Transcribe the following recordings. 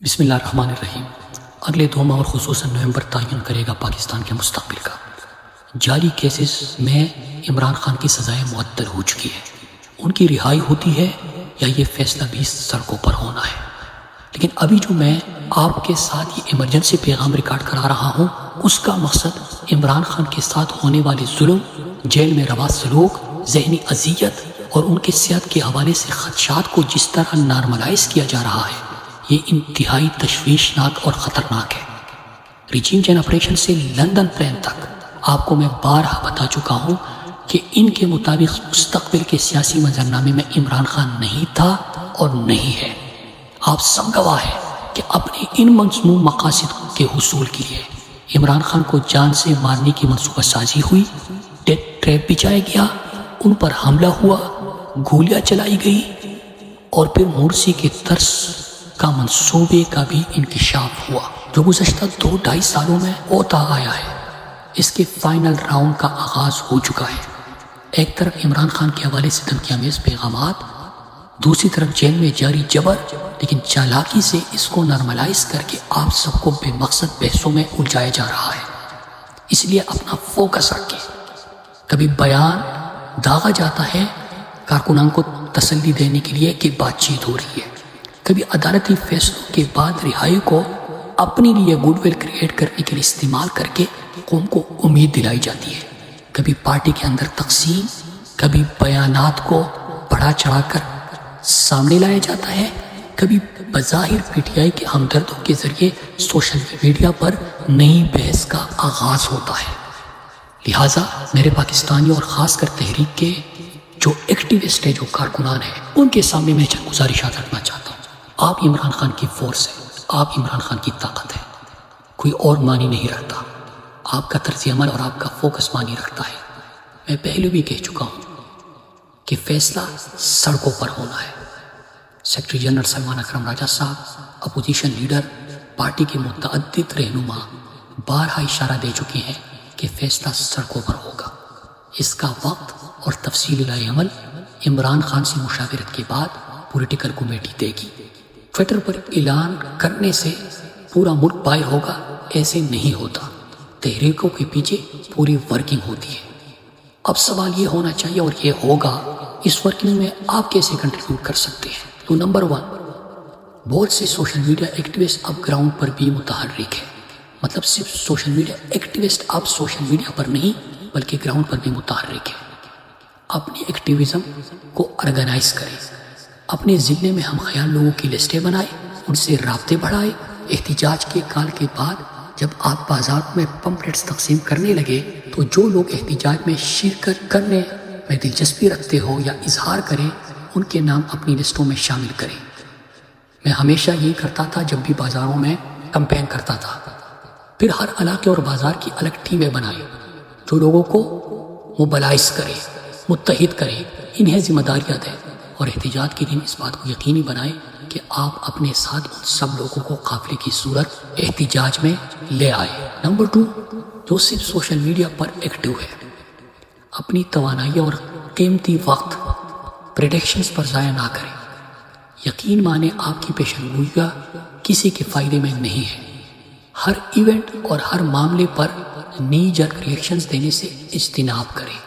بسم اللہ الرحمن الرحیم۔ اگلے 2 ماہ اور خصوصاً نومبر تعین کرے گا پاکستان کے مستقبل کا۔ جعلی کیسز میں عمران خان کی سزائیں معطل ہو چکی ہے، ان کی رہائی ہوتی ہے یا یہ فیصلہ بھی سڑکوں پر ہونا ہے۔ لیکن ابھی جو میں آپ کے ساتھ یہ ایمرجنسی پیغام ریکارڈ کرا رہا ہوں، اس کا مقصد عمران خان کے ساتھ ہونے والے ظلم، جیل میں روا سلوک، ذہنی اذیت اور ان کے صحت کے حوالے سے خدشات کو جس طرح نارملائز کیا جا رہا ہے، یہ انتہائی تشویشناک اور خطرناک ہے۔ ریجیم چین آپریشن سے لندن پلین تک آپ کو میں بارہا بتا چکا ہوں کہ ان کے مطابق مستقبل کے سیاسی منظرنامے میں عمران خان نہیں تھا اور نہیں ہے۔ آپ سب گواہ ہیں کہ اپنے ان مذموم مقاصد کے حصول کے لیے عمران خان کو جان سے مارنے کی منصوبہ سازی ہوئی، ڈیتھ ٹریپ بچھایا گیا، ان پر حملہ ہوا، گولیاں چلائی گئی اور پھر مرسی کے طرز کا منصوبے کا بھی انکشاف ہوا جو گزشتہ 2-2.5 سالوں میں ہوتا آیا ہے۔ اس کے فائنل راؤنڈ کا آغاز ہو چکا ہے۔ ایک طرف عمران خان کے حوالے سے دھمکیامیز پیغامات، دوسری طرف جیل میں جاری جبر، لیکن چالاکی سے اس کو نارملائز کر کے آپ سب کو بے مقصد بحثوں میں الجھایا جا رہا ہے۔ اس لیے اپنا فوکس رکھیں۔ کبھی بیان داغا جاتا ہے کارکنان کو تسلی دینے کے لیے کہ بات چیت ہو رہی ہے، کبھی عدالتی فیصلوں کے بعد رہائی کو اپنے لیے گڈ ول کریٹ کرنے کے لیے استعمال کر کے قوم کو امید دلائی جاتی ہے، کبھی پارٹی کے اندر تقسیم، کبھی بیانات کو بڑھا چڑھا کر سامنے لایا جاتا ہے، کبھی بظاہر پی ٹی آئی کے ہمدردوں کے ذریعے سوشل میڈیا پر نئی بحث کا آغاز ہوتا ہے۔ لہٰذا میرے پاکستانی اور خاص کر تحریک کے جو ایکٹیوسٹ ہیں، جو کارکنان ہیں، ان کے سامنے میں چند گزارشات رکھنا چاہتا ہوں۔ آپ عمران خان کی فورس ہے، آپ عمران خان کی طاقت ہے، کوئی اور معنی نہیں رکھتا۔ آپ کا طرز عمل اور آپ کا فوکس معنی رکھتا ہے۔ میں پہلے بھی کہہ چکا ہوں کہ فیصلہ سڑکوں پر ہونا ہے۔ سیکرٹری جنرل سلمان اکرم راجہ صاحب، اپوزیشن لیڈر، پارٹی کے متعدد رہنما بارہا اشارہ دے چکے ہیں کہ فیصلہ سڑکوں پر ہوگا۔ اس کا وقت اور تفصیل عمل عمران خان سے مشاورت کے بعد پولیٹیکل کمیٹی دے گی۔ ٹویٹر پر اعلان کرنے سے پورا ملک باہر ہوگا، ایسے نہیں ہوتا۔ تحریکوں کے پیچھے پوری ورکنگ ہوتی ہے۔ اب سوال یہ ہونا چاہیے اور یہ ہوگا، اس ورکنگ میں آپ کیسے کنٹریبیوٹ کر سکتے ہیں؟ تو نمبر 1، بہت سے سوشل میڈیا ایکٹیوسٹ اب گراؤنڈ پر بھی متحرک ہے۔ مطلب صرف سوشل میڈیا ایکٹیوسٹ اب سوشل میڈیا پر نہیں بلکہ گراؤنڈ پر بھی متحرک ہے۔ اپنی ایکٹیویزم کو آرگنائز کریں، اپنے ضلع میں ہم خیال لوگوں کی لسٹیں بنائیں، ان سے رابطے بڑھائیں۔ احتجاج کے کال کے بعد جب آپ بازار میں پمپلیٹس تقسیم کرنے لگے تو جو لوگ احتجاج میں شرکت کرنے میں دلچسپی رکھتے ہو یا اظہار کریں، ان کے نام اپنی لسٹوں میں شامل کریں۔ میں ہمیشہ یہی کرتا تھا جب بھی بازاروں میں کمپین کرتا تھا۔ پھر ہر علاقے اور بازار کی الگ ٹیمیں بنائیں جو لوگوں کو موبلائز کریں، متحد کریں، انہیں ذمہ داریاں دیں، اور احتجاج کے دن اس بات کو یقینی بنائیں کہ آپ اپنے ساتھ ان سب لوگوں کو قافلے کی صورت احتجاج میں لے آئے۔ نمبر 2، جو صرف سوشل میڈیا پر ایکٹیو ہے، اپنی توانائی اور قیمتی وقت پریڈکشنز پر ضائع نہ کریں۔ یقین مانیں آپ کی پیشن گوئیاں کسی کے فائدے میں نہیں ہے۔ ہر ایونٹ اور ہر معاملے پر نئی جرگ ریئیکشنز دینے سے اجتناب کریں۔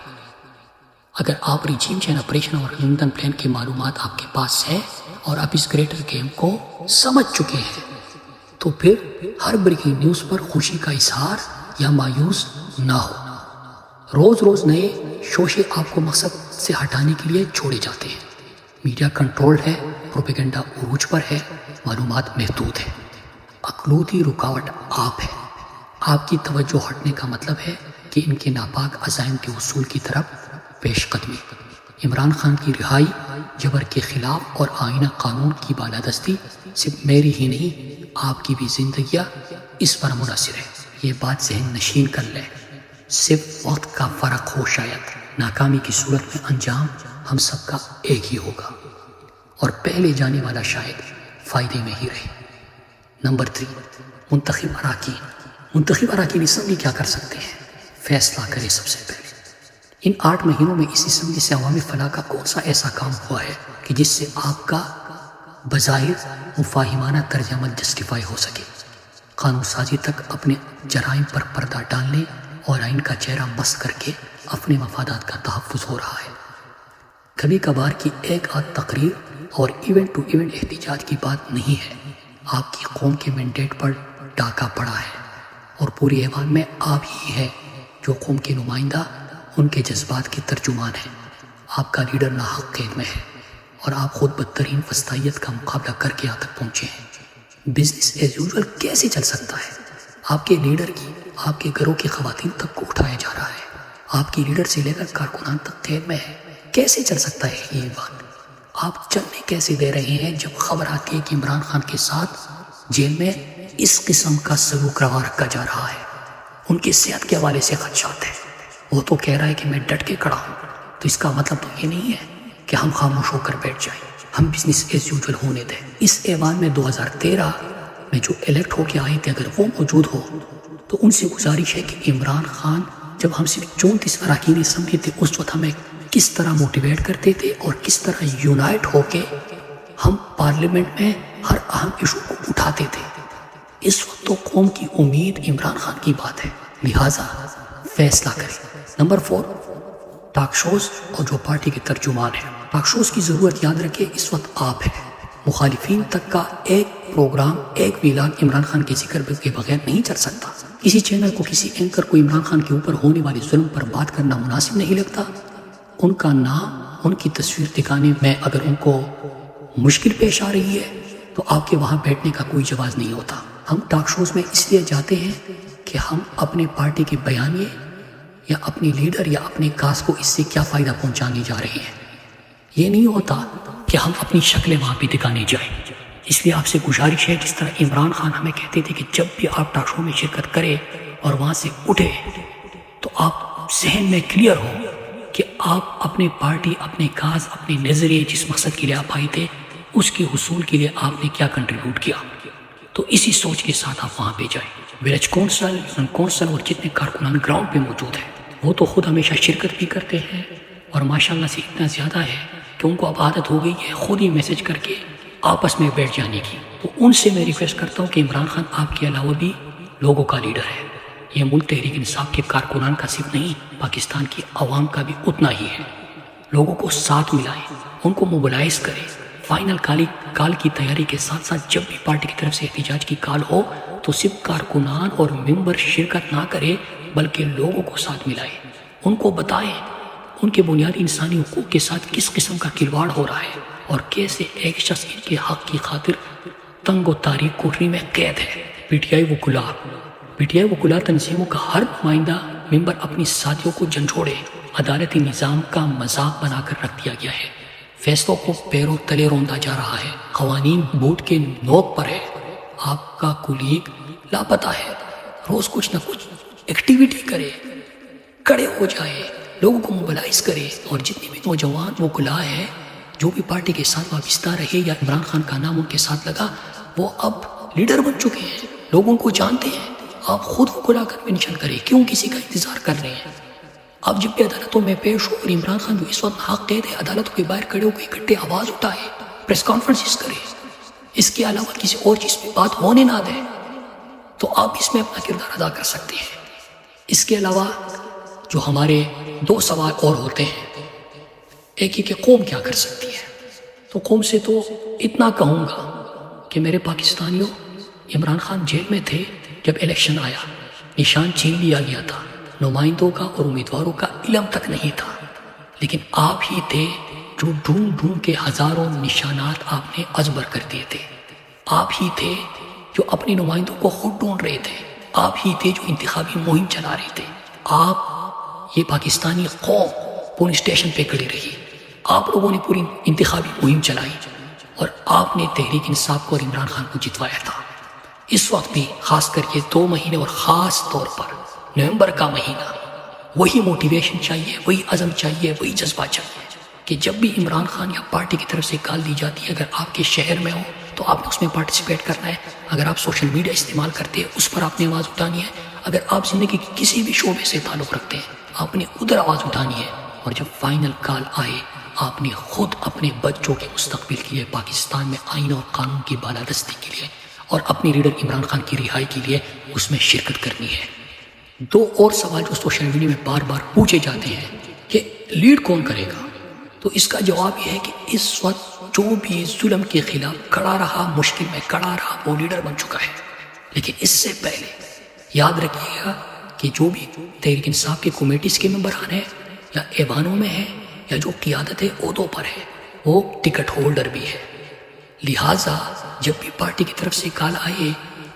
اگر آپ ریجیم چین آپریشن اور لندن پلین کی معلومات آپ کے پاس ہے اور آپ اس گریٹر گیم کو سمجھ چکے ہیں، تو پھر ہر بریکنگ نیوز پر خوشی کا اظہار یا مایوس نہ ہو۔ روز روز نئے شوشے آپ کو مقصد سے ہٹانے کے لیے چھوڑے جاتے ہیں۔ میڈیا کنٹرول ہے، پروپیگنڈا عروج پر ہے، معلومات محدود ہے۔ اقلیتی رکاوٹ آپ ہے۔ آپ کی توجہ ہٹنے کا مطلب ہے کہ ان کے ناپاک عزائم کے حصول کی طرف پیش قدمی۔ عمران خان کی رہائی، جبر کے خلاف اور آئینہ قانون کی بالادستی صرف میری ہی نہیں، آپ کی بھی زندگیاں اس پر منحصر ہے۔ یہ بات ذہن نشین کر لیں۔ صرف وقت کا فرق ہو شاید، ناکامی کی صورت میں انجام ہم سب کا ایک ہی ہوگا اور پہلے جانے والا شاید فائدے میں ہی رہے۔ نمبر 3، منتخب اراکین اسمبلی کیا کر سکتے ہیں؟ فیصلہ کریں سب سے پہلے۔ ان 8 مہینوں میں اس اسمبلی سے عوامی فلاح کا کون سا ایسا کام ہوا ہے کہ جس سے آپ کا بظاہر مفاہمانہ طرز عمل جسٹیفائی ہو سکے، قانون سازی تک اپنے جرائم پر پردہ ڈالنے اور آئین کا چہرہ مسخ کر کے اپنے مفادات کا تحفظ ہو رہا ہے۔ کبھی کبھار کی ایک آدھ تقریر اور ایونٹ ٹو ایونٹ احتجاج کی بات نہیں ہے، آپ کی قوم کے مینڈیٹ پر ڈاکہ پڑا ہے اور پوری ایوان میں آپ ہی ہے جو قوم کے نمائندہ ان کے جذبات کے ترجمان ہیں۔ آپ کا لیڈر ناحق قید میں ہے اور آپ خود بدترین وسطیت کا مقابلہ کر کے یہاں تک پہنچے ہیں۔ بزنس ایز یوزول کیسے چل سکتا ہے؟ آپ کے لیڈر کی آپ کے گھروں کی خواتین تک کو اٹھایا جا رہا ہے، آپ کی لیڈر سے لے کر کارکنان تک قید میں ہے، کیسے چل سکتا ہے یہ بات؟ آپ چلنے کیسے دے رہے ہیں جب خبر آتی ہے کہ عمران خان کے ساتھ جیل میں اس قسم کا سلوک روا رکھا جا رہا ہے؟ ان کی صحت کے حوالے سے خدشات ہیں، وہ تو کہہ رہا ہے کہ میں ڈٹ کے کھڑا ہوں، تو اس کا مطلب تو یہ نہیں ہے کہ ہم خاموش ہو کر بیٹھ جائیں، ہم بزنس ایز یوزول ہونے دیں۔ اس ایوان میں 2013 میں جو الیکٹ ہو کے آئے تھے اگر وہ موجود ہو تو ان سے گزارش ہے کہ عمران خان جب ہم صرف 34 اراکین اسمبلی تھے اس وقت ہمیں کس طرح موٹیویٹ کرتے تھے اور کس طرح یونائٹ ہو کے ہم پارلیمنٹ میں ہر اہم ایشو کو اٹھاتے تھے۔ اس وقت تو قوم کی امید عمران خان کی بات ہے، لہٰذا فیصلہ کریں۔ نمبر 4، ٹاک شوز اور جو پارٹی کے ترجمان ہیں۔ ٹاک شوز کی ضرورت یاد رکھے اس وقت آپ ہیں۔ مخالفین تک کا ایک پروگرام، ایک ویلاگ عمران خان کے ذکر کے بغیر نہیں چل سکتا۔ کسی چینل کو، کسی اینکر کو عمران خان کے اوپر ہونے والے ظلم پر بات کرنا مناسب نہیں لگتا۔ ان کا نام، ان کی تصویر دکھانے میں اگر ان کو مشکل پیش آ رہی ہے تو آپ کے وہاں بیٹھنے کا کوئی جواز نہیں ہوتا۔ ہم ٹاک شوز میں اس لیے جاتے ہیں کہ ہم اپنے پارٹی کے بیانیے یا اپنی لیڈر یا اپنے کاز کو اس سے کیا فائدہ پہنچانے جا رہے ہیں، یہ نہیں ہوتا کہ ہم اپنی شکلیں وہاں پہ دکھانے جائیں۔ اس لیے آپ سے گزارش ہے، جس طرح عمران خان ہمیں کہتے تھے کہ جب بھی آپ ٹاک شو میں شرکت کریں اور وہاں سے اٹھے تو آپ ذہن میں کلیئر ہو کہ آپ اپنے پارٹی، اپنے کاز، اپنے نظریے، جس مقصد کے لیے آپ آئے تھے اس کے حصول کے لیے آپ نے کیا کنٹریبیوٹ کیا، تو اسی سوچ کے ساتھ آپ وہاں پہ جائیں۔ ولیج کونسل، یونین کونسل اور جتنے کارکنان گراؤنڈ پہ موجود ہیں وہ تو خود ہمیشہ شرکت بھی کرتے ہیں اور ماشاءاللہ سے اتنا زیادہ ہے کہ ان کو اب عادت ہو گئی ہے خود ہی میسج کر کے آپس میں بیٹھ جانے کی۔ تو ان سے میں ریکویسٹ کرتا ہوں کہ عمران خان آپ کے علاوہ بھی لوگوں کا لیڈر ہے، یہ ملک تحریک انصاف کے کارکنان کا صرف نہیں، پاکستان کی عوام کا بھی اتنا ہی ہے۔ لوگوں کو ساتھ ملائیں، ان کو موبلائز کریں۔ فائنل کال کی تیاری کے ساتھ ساتھ جب بھی پارٹی کی طرف سے احتجاج کی کال ہو تو صرف کارکنان اور ممبر شرکت نہ کرے بلکہ لوگوں کو ساتھ ملائیں، ان کو بتائیں ان کے بنیادی انسانی حقوق کے ساتھ کس قسم کا کھلواڑ ہو رہا ہے اور کیسے ایک شخص ان کے حق کی خاطر تنگ و تاریک کوٹری میں قید ہے۔ پی ٹی آئی وکلا تنظیموں کا ہر نمائندہ ممبر اپنی ساتھیوں کو جھنجھوڑے عدالتی نظام کا مذاق بنا کر رکھ دیا گیا ہے، فیصلوں کو پیروں تلے روندا جا رہا ہے، قوانین بوٹ کے نوک پر ہے، آپ کا کولیگ لاپتہ ہے۔ روز کچھ نہ کچھ ایکٹیویٹی کرے، کڑے ہو جائے، لوگوں کو موبلائز کرے، اور جتنے بھی نوجوان وکلا ہے جو بھی پارٹی کے ساتھ وابستہ رہے یا عمران خان کا نام ان کے ساتھ لگا وہ اب لیڈر بن چکے ہیں، لوگوں کو جانتے ہیں۔ آپ خود وکلا کنونشن کریں، کیوں کسی کا انتظار کر رہے ہیں؟ آپ جب بھی عدالتوں میں پیش ہو اور عمران خان جو اس وقت حق قید ہے عدالتوں کے باہر کھڑے ہو کے اکٹھے آواز اٹھائے، پریس کانفرنسز کرے، اس کے علاوہ کسی اور چیز پہ بات ہونے نہ دیں، تو آپ اس میں اپنا کردار ادا کر سکتے ہیں۔ اس کے علاوہ جو ہمارے 2 سوال اور ہوتے ہیں، ایک ہی کہ قوم کیا کر سکتی ہے، تو قوم سے تو اتنا کہوں گا کہ میرے پاکستانیوں، عمران خان جیل میں تھے جب الیکشن آیا، نشان چھین لیا گیا تھا، نمائندوں کا اور امیدواروں کا علم تک نہیں تھا، لیکن آپ ہی تھے جو ڈھونڈ ڈھونڈ کے ہزاروں نشانات آپ نے ازبر کر دیے تھے، آپ ہی تھے جو اپنے نمائندوں کو خود ڈھونڈ رہے تھے، آپ ہی تھے جو انتخابی مہم چلا رہے تھے۔ آپ، یہ پاکستانی قوم پولیس اسٹیشن پہ کھڑی رہی، آپ لوگوں نے پوری انتخابی مہم چلائی اور آپ نے تحریک انصاف کو اور عمران خان کو جتوایا تھا۔ اس وقت بھی خاص کر کے 2 مہینے اور خاص طور پر نومبر کا مہینہ، وہی موٹیویشن چاہیے، وہی عزم چاہیے، وہی جذبہ چاہیے کہ جب بھی عمران خان یا پارٹی کی طرف سے کال دی جاتی ہے، اگر آپ کے شہر میں ہو تو آپ نے اس میں پارٹیسپیٹ کرنا ہے، اگر آپ سوشل میڈیا استعمال کرتے ہیں اس پر آپ نے آواز اٹھانی ہے، اگر آپ زندگی کے کسی بھی شعبے سے تعلق رکھتے ہیں آپ نے ادھر آواز اٹھانی ہے، اور جب فائنل کال آئے آپ نے خود اپنے بچوں کے مستقبل کے لیے پاکستان میں آئین اور قانون کی بالادستی کے لیے اور اپنی لیڈر عمران خان کی رہائی کے لیے اس میں شرکت کرنی ہے۔ دو اور سوال جو سوشل میڈیا میں بار بار پوچھے جاتے ہیں کہ لیڈ کون کرے گا، تو اس کا جواب یہ ہے کہ اس وقت جو بھی ظلم کے خلاف کھڑا رہا، مشکل میں کھڑا رہا، وہ لیڈر بن چکا ہے۔ لیکن اس سے پہلے یاد رکھیے گا کہ جو بھی تحریک انصاف کے کمیٹیز کے ممبران ہیں یا ایوانوں میں ہیں یا جو قیادت عہدوں پر ہے، وہ ٹکٹ ہولڈر بھی ہے۔ لہٰذا جب بھی پارٹی کی طرف سے کال آئے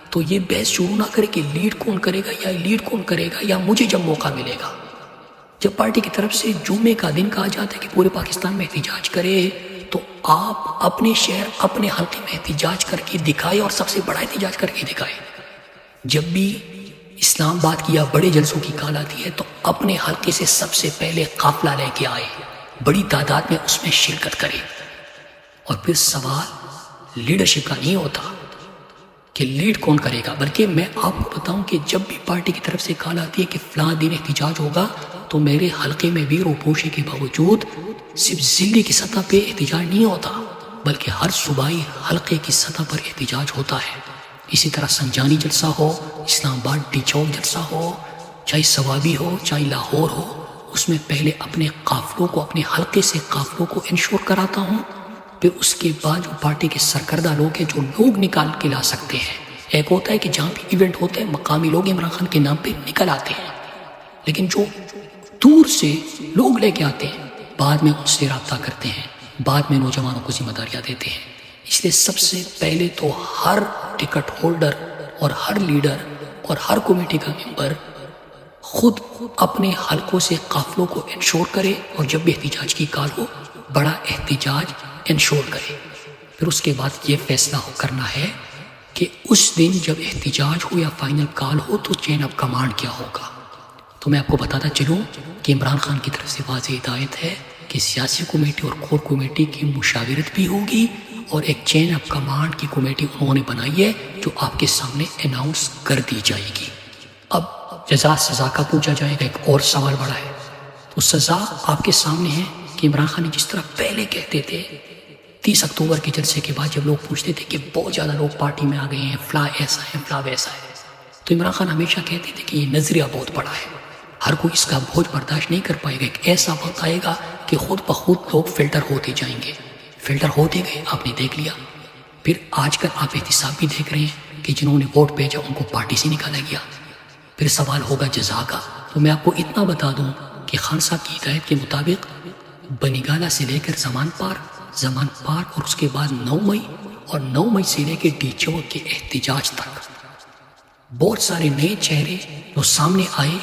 تو یہ بحث شروع نہ کرے کہ لیڈ کون کرے گا یا لیڈ کون کرے گا یا مجھے جب موقع ملے گا۔ جب پارٹی کی طرف سے جمعے کا دن کہا جاتا ہے کہ پورے پاکستان میں احتجاج کرے، تو آپ اپنے شہر اپنے حلقے میں احتجاج کر کے دکھائے، اور سب سے بڑا احتجاج کر کے دکھائے۔ جب بھی اسلام آباد کی یا بڑے جلسوں کی کال آتی ہے تو اپنے حلقے سے سب سے پہلے قافلہ لے کے آئے، بڑی تعداد میں اس میں شرکت کرے۔ اور پھر سوال لیڈرشپ کا نہیں ہوتا کہ لیڈ کون کرے گا، بلکہ میں آپ کو بتاؤں کہ جب بھی پارٹی کی طرف سے کال آتی ہے کہ فلاں دن احتجاج ہوگا، تو میرے حلقے میں بھی روپوشی کے باوجود صرف ضلع کی سطح پہ احتجاج نہیں ہوتا، بلکہ ہر صوبائی حلقے کی سطح پر احتجاج ہوتا ہے۔ اسی طرح سنجانی جلسہ ہو، اسلام آباد ڈی چوک جلسہ ہو، چاہے سوابی ہو، چاہے لاہور ہو، اس میں پہلے اپنے قافلوں کو، اپنے حلقے سے قافلوں کو انشور کراتا ہوں، پھر اس کے بعد جو پارٹی کے سرکردہ لوگ ہیں جو لوگ نکال کے لا سکتے ہیں۔ ایک ہوتا ہے کہ جہاں بھی ایونٹ ہوتے ہیں مقامی لوگ عمران خان کے نام پہ نکل آتے ہیں، لیکن جو دور سے لوگ لے کے آتے ہیں بعد میں ان سے رابطہ کرتے ہیں، بعد میں نوجوانوں کو ذمہ داریاں دیتے ہیں۔ اس لیے سب سے پہلے تو ہر ٹکٹ ہولڈر اور ہر لیڈر اور ہر کمیٹی کا ممبر خود اپنے حلقوں سے قافلوں کو انشور کرے، اور جب بھی احتجاج کی کال ہو بڑا احتجاج انشور کرے۔ پھر اس کے بعد یہ فیصلہ کرنا ہے کہ اس دن جب احتجاج ہو یا فائنل کال ہو تو چین آف کمانڈ کیا ہوگا۔ تو میں آپ کو بتاتا چلوں کہ عمران خان کی طرف سے واضح ہدایت ہے کہ سیاسی کمیٹی اور کور کمیٹی کی مشاورت بھی ہوگی، اور ایک چین آف کمانڈ کی کمیٹی انہوں نے بنائی ہے جو آپ کے سامنے اناؤنس کر دی جائے گی۔ اب جزا سزا کا پوچھا جائے گا، ایک اور سوال بڑا ہے، تو سزا آپ کے سامنے ہے کہ عمران خان نے جس طرح پہلے کہتے تھے 30 اکتوبر کے جلسے کے بعد جب لوگ پوچھتے تھے کہ بہت زیادہ لوگ پارٹی میں آ گئے ہیں، فلاں ایسا ہے فلاں ویسا ہے، تو عمران خان ہمیشہ کہتے تھے کہ یہ نظریہ بہت بڑا ہے، ہر کوئی اس کا بوجھ برداشت نہیں کر پائے گا، ایک ایسا وقت آئے گا کہ خود بخود لوگ فلٹر ہوتے جائیں گے۔ فلٹر ہوتے گئے، آپ نے دیکھ لیا۔ پھر آج کل آپ احتساب بھی دیکھ رہے ہیں کہ جنہوں نے ووٹ بھیجا ان کو پارٹی سے نکالا گیا۔ پھر سوال ہوگا جزا کا، تو میں آپ کو اتنا بتا دوں کہ خان صاحب کی ہدایت کے مطابق بنیگالہ سے لے کر زمان پارک اور اس کے بعد 9 مئی اور 9 مئی سے لے کے ڈی چوک کے احتجاج تک بہت سارے نئے چہرے جو سامنے آئے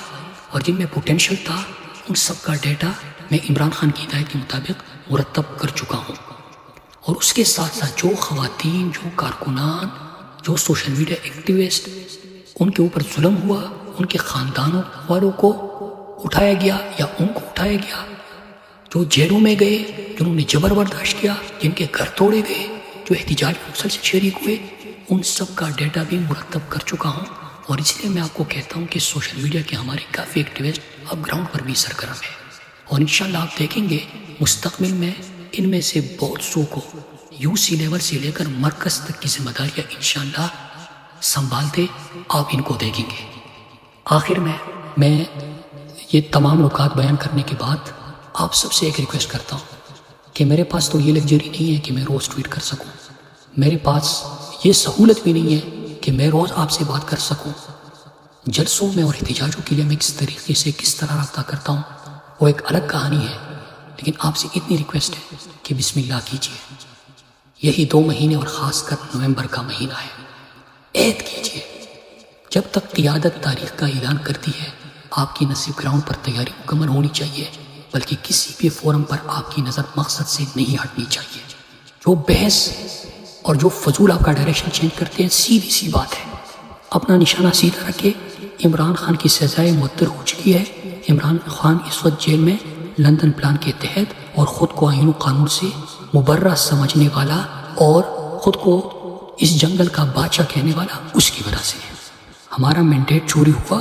اور جن میں پوٹینشل تھا، ان سب کا ڈیٹا میں عمران خان کی ہدایت کے مطابق مرتب کر چکا ہوں۔ اور اس کے ساتھ ساتھ جو خواتین، جو کارکنان، جو سوشل میڈیا ایکٹیوسٹ، ان کے اوپر ظلم ہوا، ان کے خاندانوں والوں کو اٹھایا گیا یا ان کو اٹھایا گیا، جو جیلوں میں گئے، جنہوں نے جبر برداشت کیا، جن کے گھر توڑے گئے، جو احتجاج میں مسلسل شریک ہوئے، ان سب کا ڈیٹا بھی مرتب کر چکا ہوں۔ اور اس لیے میں آپ کو کہتا ہوں کہ سوشل میڈیا کے ہمارے کافی ایکٹیوسٹ اب گراؤنڈ پر بھی سرگرم ہے، اور انشاءاللہ آپ دیکھیں گے مستقبل میں ان میں سے بہت سو کو UC لیول سے لے کر مرکز تک کی ذمہ داریاں انشاءاللہ سنبھالتے آپ ان کو دیکھیں گے۔ آخر میں یہ تمام نکات بیان کرنے کے بعد آپ سب سے ایک ریکویسٹ کرتا ہوں کہ میرے پاس تو یہ لگژری نہیں ہے کہ میں روز ٹویٹ کر سکوں، میرے پاس یہ سہولت بھی نہیں ہے کہ میں روز آپ سے بات کر سکوں۔ جلسوں میں اور احتجاجوں کے لیے میں کس طریقے سے کس طرح رابطہ کرتا ہوں وہ ایک الگ کہانی ہے، لیکن آپ سے اتنی ریکویسٹ ہے کہ بسم اللہ کیجیے۔ یہی 2 مہینے اور خاص کر نومبر کا مہینہ ہے، عہد کیجیے۔ جب تک قیادت تاریخ کا اعلان کرتی ہے آپ کی نہ صرف گراؤنڈ پر تیاری مکمل ہونی چاہیے، بلکہ کسی بھی فورم پر آپ کی نظر مقصد سے نہیں ہٹنی چاہیے۔ جو بحث اور جو فضول آپ کا ڈائریکشن چینج کرتے ہیں، سیدھی سی بات ہے، اپنا نشانہ سیدھا رکھے۔ عمران خان کی سزائے معطل ہو چکی ہے۔ عمران خان اس وقت جیل میں لندن پلان کے تحت، اور خود کو آئین و قانون سے مبرہ سمجھنے والا اور خود کو اس جنگل کا بادشاہ کہنے والا اس کی وجہ سے ہے۔ ہمارا مینڈیٹ چوری ہوا،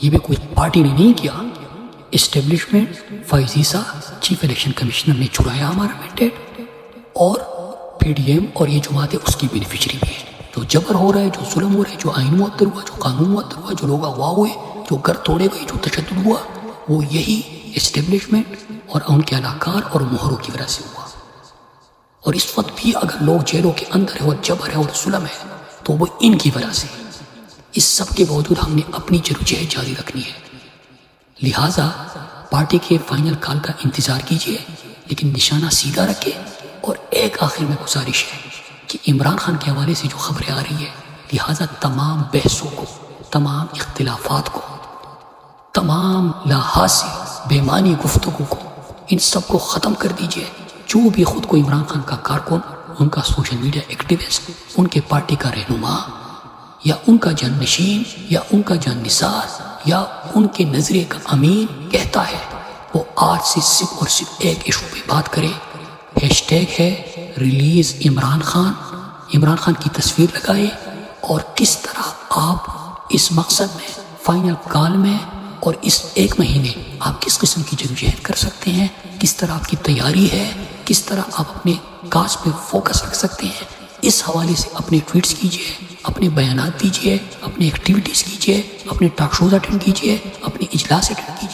یہ بھی کوئی پارٹی نے نہیں کیا، اسٹیبلشمنٹ فائزیسا چیف الیکشن کمیشنر نے چرایا ہمارا مینڈیٹ، اور پی ڈی ایم اور یہ جماعتیں اس کی بینیفیشری بھی ہیں۔ جو جبر ہو رہا ہے، جو ظلم ہو رہا ہے، جو آئین معطل ہوا، جو قانون معطل ہوا، جو لوگ اغوا ہوئے، جو گھر توڑے گئے، جو تشدد ہوا، وہ یہی اسٹیبلشمنٹ اور ان کے علاقار اور مہروں کی وجہ سے ہوا۔ اور اس وقت بھی اگر لوگ جیلوں کے اندر ہے اور جبر ہے اور ظلم ہے تو وہ ان کی وجہ سے۔ اس سب کے باوجود ہم نے اپنی جدوجہد جاری رکھنی ہے، لہٰذا پارٹی کے فائنل کال کا انتظار کیجیے، لیکن نشانہ سیدھا رکھے۔ اور ایک آخر میں گزارش ہے کہ عمران خان کے حوالے سے جو خبریں آ رہی ہیں، لہٰذا تمام بحثوں کو، تمام اختلافات کو، تمام لا حاصل بے معنی گفتگو کو، ان سب کو ختم کر دیجیے۔ جو بھی خود کو عمران خان کا کارکن، ان کا سوشل میڈیا ایکٹیوسٹ، ان کے پارٹی کا رہنما یا ان کا جانشین یا ان کا جاننثار یا ان کے نظریے کا امین کہتا ہے، وہ آج سے صرف اور صرف ایک ایشو پہ بات کرے۔ ہیش ٹیگ ہے ریلیز عمران خان۔ عمران خان کی تصویر لگائے اور کس طرح آپ اس مقصد میں فائنل کال میں اور اس ایک مہینے آپ کس قسم کی جدوجہد کر سکتے ہیں، کس طرح آپ کی تیاری ہے، کس طرح آپ اپنے کاز پہ فوکس رکھ سکتے ہیں، اس حوالے سے اپنے ٹویٹس کیجیے، اپنے بیانات دیجیے، اپنے ایکٹیویٹیز کیجیے، اپنے ٹاک شوز اٹینڈ کیجیے، اپنے اجلاس اٹینڈ کیجیے۔